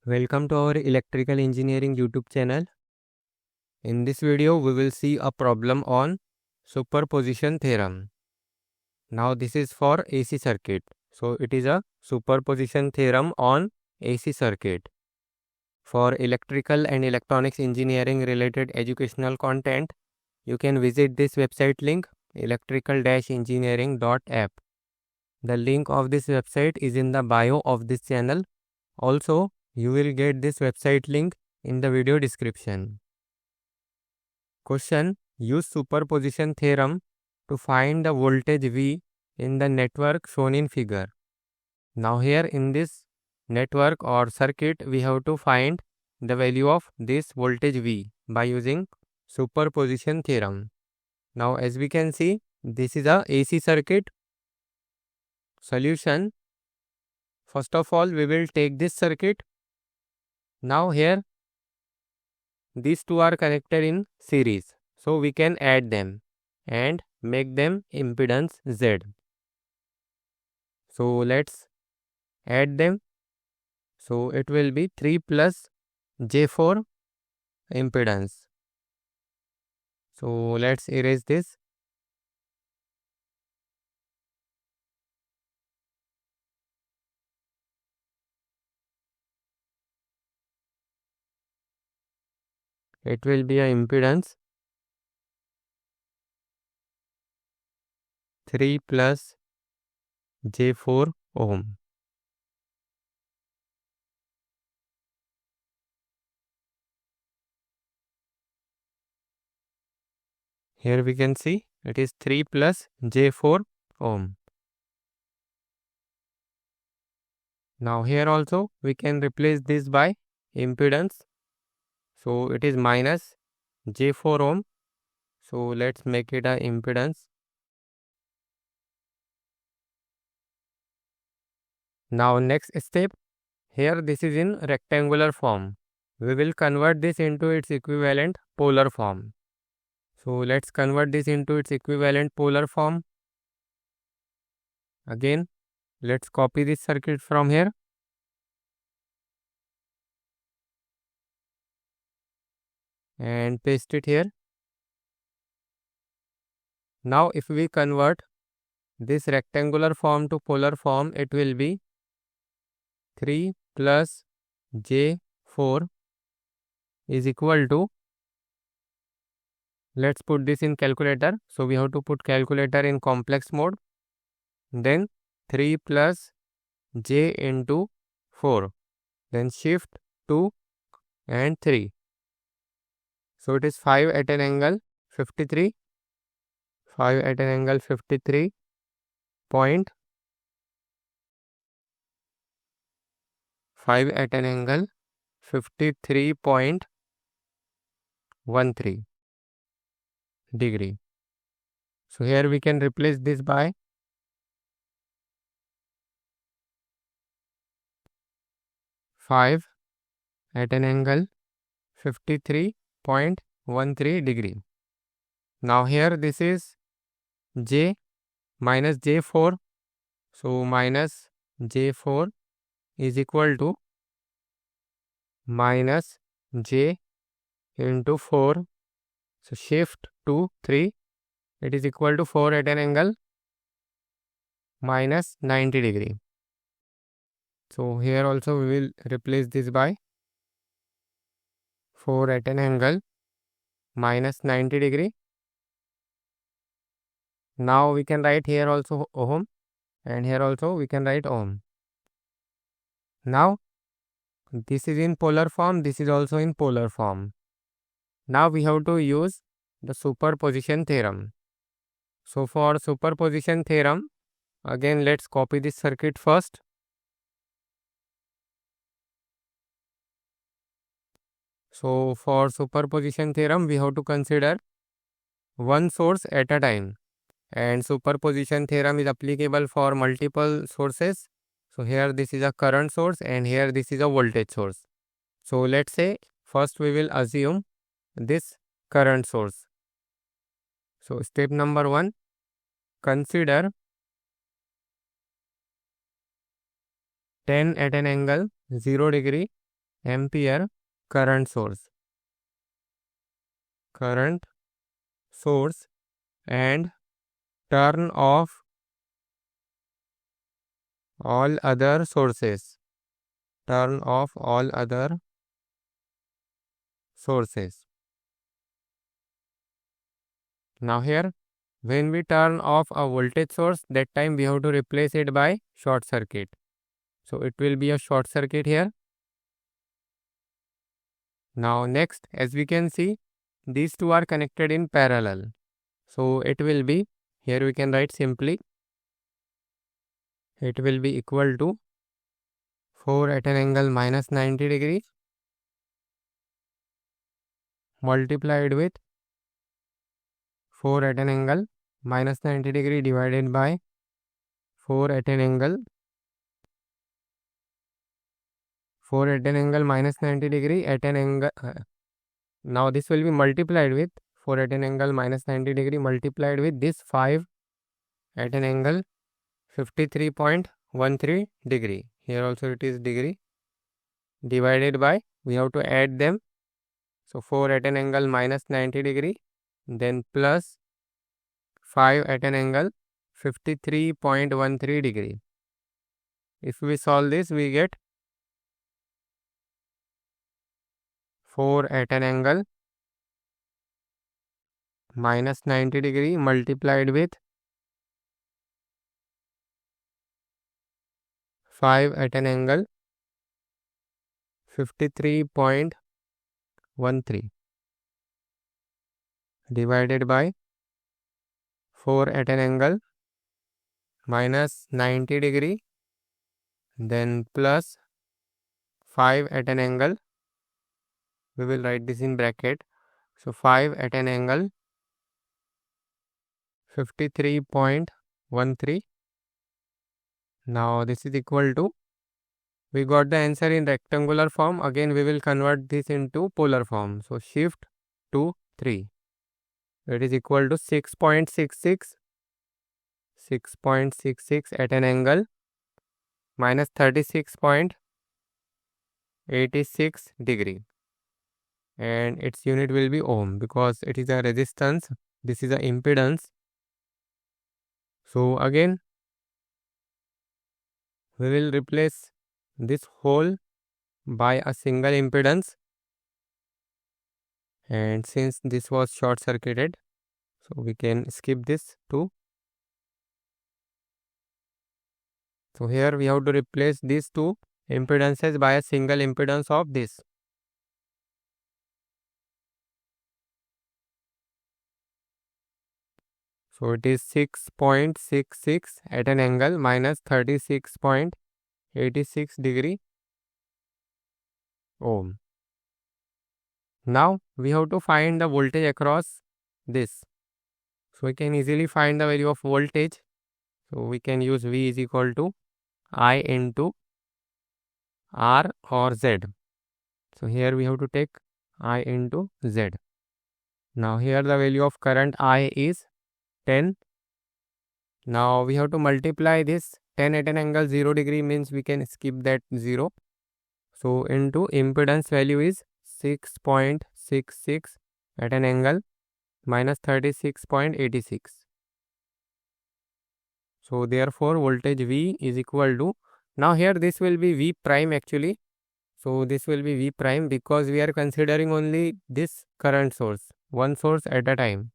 Welcome to our electrical engineering YouTube channel. In this video, we will see a problem on superposition theorem. Now this is for AC circuit. So it is a superposition theorem on AC circuit. For electrical and electronics engineering related educational content, you can visit this website link electrical-engineering.app. The link of this website is in the bio of this channel. Also, you will get this website link in the video description. Question: use superposition theorem to find the voltage V in the network shown in figure. Now here in this network or circuit, we have to find the value of this voltage V by using superposition theorem. Now as we can see, this is a AC circuit. Solution: first of all, we will take this circuit. Now here these two are connected in series, so we can add them and make them impedance Z. So let's add them. So it will be 3 plus J4 impedance. So let's erase this. It will be a impedance 3 plus J4 ohm. Here we can see it is 3 plus J4 ohm. Now here also we can replace this by impedance. So it is minus J4 ohm. So let's make it a impedance. Now next step, here this is in rectangular form. We will convert this into its equivalent polar form. So let's convert this into its equivalent polar form. Again, let's copy this circuit from here. And paste it here. Now if we convert this rectangular form to polar form, it will be 3 plus J4 is equal to, let's put this in calculator. So we have to put calculator in complex mode. Then 3 plus J into 4. Then shift 2 and 3. So it is 5 at an angle 53. 5 at an angle 53 point. 5 at an angle 53.13 degree. So here we can replace this by 5 at an angle 53.13 degree. Now here this is J minus J4. So minus J4 is equal to minus J into 4. So shift 2, 3. It is equal to 4 at an angle minus 90 degree. So here also we will replace this by 4 at an angle minus 90 degree. Now we can write here also ohm, and here also we can write ohm. Now this is in polar form, this is also in polar form. Now we have to use the superposition theorem. So for superposition theorem, again let's copy this circuit first. So for superposition theorem, we have to consider one source at a time, and superposition theorem is applicable for multiple sources. So here this is a current source and here this is a voltage source. So let's say first we will assume this current source. So step number 1, consider 10 at an angle 0 degree ampere current source and turn off all other sources. Turn off all other sources. Now here, when we turn off a voltage source, that time we have to replace it by short circuit. So it will be a short circuit here. Now next, as we can see, these two are connected in parallel. So it will be, here we can write simply, it will be equal to 4 at an angle minus 90 degree multiplied with 4 at an angle minus 90 degree divided by 4 at an angle minus 90 degree at an angle. Now this will be multiplied with 4 at an angle minus 90 degree multiplied with this 5 at an angle 53.13 degree. Here also it is degree divided by, we have to add them. So 4 at an angle minus 90 degree, then plus 5 at an angle 53.13 degree. If we solve this, we get 4 at an angle minus 90 degree multiplied with 5 at an angle 53.13 divided by 4 at an angle minus 90 degree, then plus 5 at an angle, we will write this in bracket. So 5 at an angle 53.13. Now this is equal to, we got the answer in rectangular form. Again we will convert this into polar form. So shift to 3. It is equal to 6.66 at an angle minus 36.86 degree. And its unit will be ohm because it is a resistance. This is a impedance. So again, we will replace this whole by a single impedance. And since this was short circuited, so we can skip this too. So here we have to replace these two impedances by a single impedance of this. So it is 6.66 at an angle minus 36.86 degree ohm. Now we have to find the voltage across this. So we can easily find the value of voltage. So we can use V is equal to I into R or Z. So here we have to take I into Z. Now here the value of current I is 10. Now we have to multiply this 10 at an angle 0 degree means we can skip that 0. So into impedance value is 6.66 at an angle minus 36.86. So therefore voltage V is equal to, now here this will be V prime actually. So this will be V prime because we are considering only this current source, one source at a time.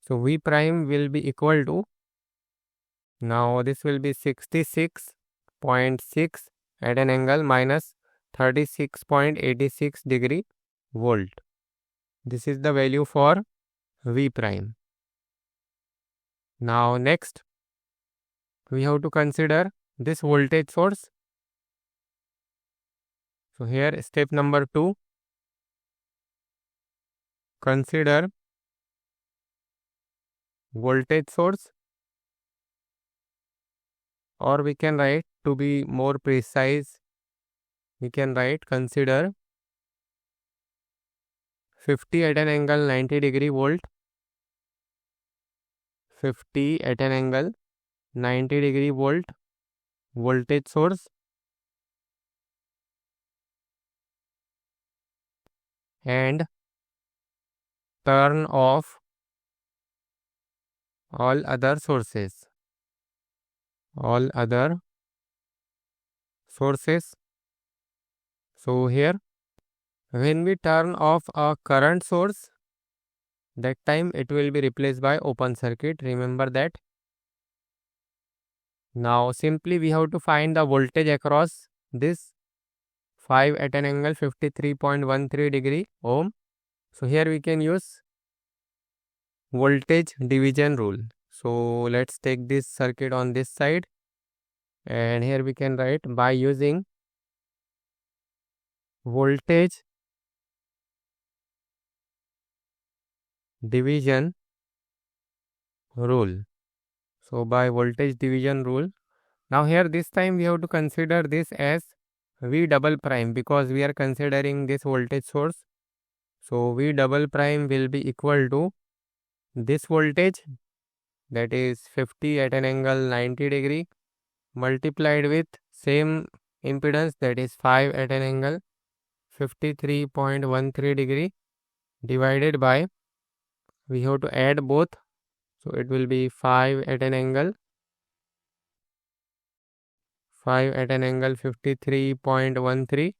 So V prime will be equal to, now this will be 66.6 at an angle minus 36.86 degree volt. This is the value for V prime. Now next, we have to consider this voltage source. So here step number 2, consider voltage source, or we can write, to be more precise, we can write consider 50 at an angle 90 degree volt, 50 at an angle 90 degree volt voltage source and turn off all other sources. All other sources. So here, when we turn off a current source, that time it will be replaced by open circuit. Remember that. Now simply we have to find the voltage across this 5 at an angle 53.13 degree ohm. So here we can use voltage division rule. So let's take this circuit on this side, and here we can write by using voltage division rule. So by voltage division rule, now here this time we have to consider this as V double prime because we are considering this voltage source. So V double prime will be equal to this voltage, that is 50 at an angle 90 degree, multiplied with same impedance, that is 5 at an angle 53.13 degree, divided by, we have to add both. So it will be 5 at an angle 53.13,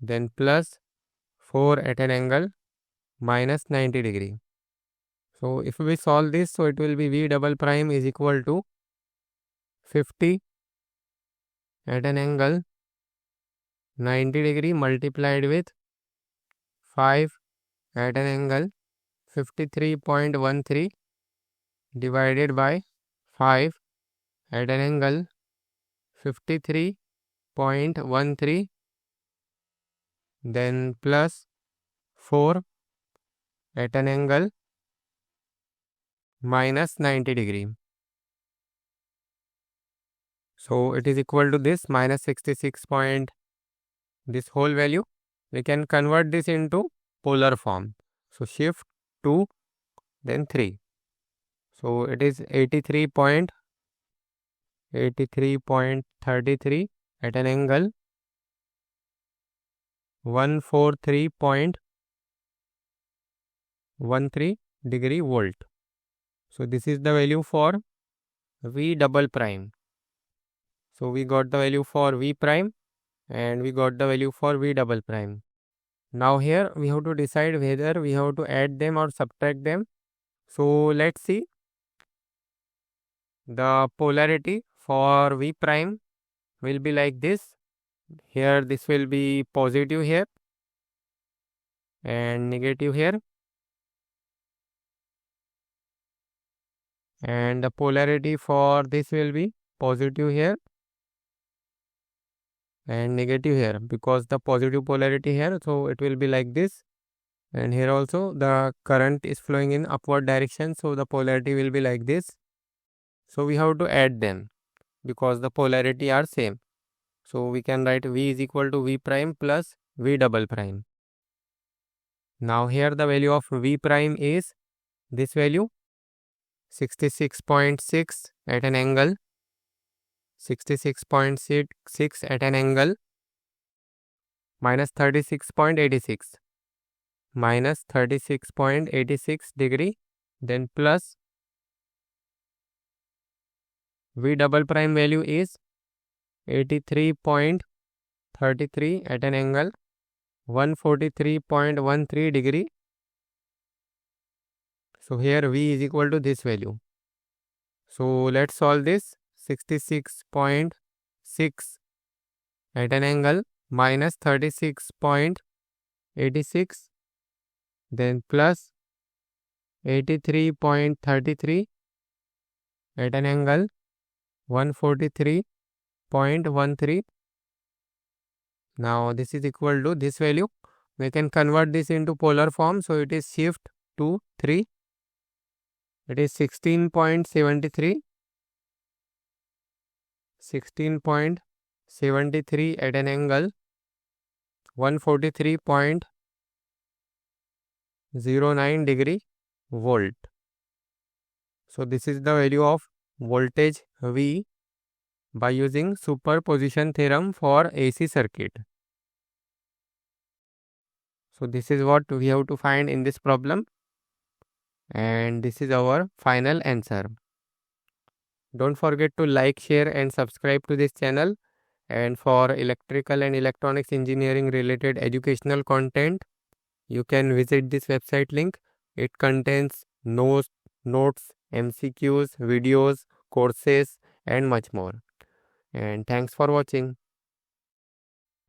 then plus 4 at an angle minus 90 degree. So if we solve this, so it will be V double prime is equal to 50 at an angle 90 degree multiplied with 5 at an angle 53.13 divided by 5 at an angle 53.13, then plus 4 at an angle minus 90 degree. So it is equal to this minus 66 point, this whole value. We can convert this into polar form. So shift 2, then 3. So it is 83.33 at an angle 143.13 degree volt. So this is the value for V double prime. So we got the value for V prime and we got the value for V double prime. Now here we have to decide whether we have to add them or subtract them. So let's see. The polarity for V prime will be like this. Here this will be positive here and negative here. And the polarity for this will be positive here and negative here, because the positive polarity here, so it will be like this. And here also the current is flowing in upward direction, so the polarity will be like this. So we have to add them because the polarity are same. So we can write V is equal to V prime plus V double prime. Now here the value of V prime is this value 66.6 at an angle 66.6 at an angle minus 36.86 degree, then plus V double prime value is 83.33 at an angle 143.13 degree. So here V is equal to this value. So let's solve this. 66.6 at an angle minus 36.86, then plus 83.33 at an angle 143.13. Now this is equal to this value. We can convert this into polar form. So it is shift 2, 3. It is 16.73 at an angle 143.09 degree volt. So this is the value of voltage V by using superposition theorem for AC circuit. So this is what we have to find in this problem, and this is our final answer. Don't forget to like, share and subscribe to this channel. And for electrical and electronics engineering related educational content, you can visit this website link. It contains notes, MCQs, videos, courses and much more. And thanks for watching.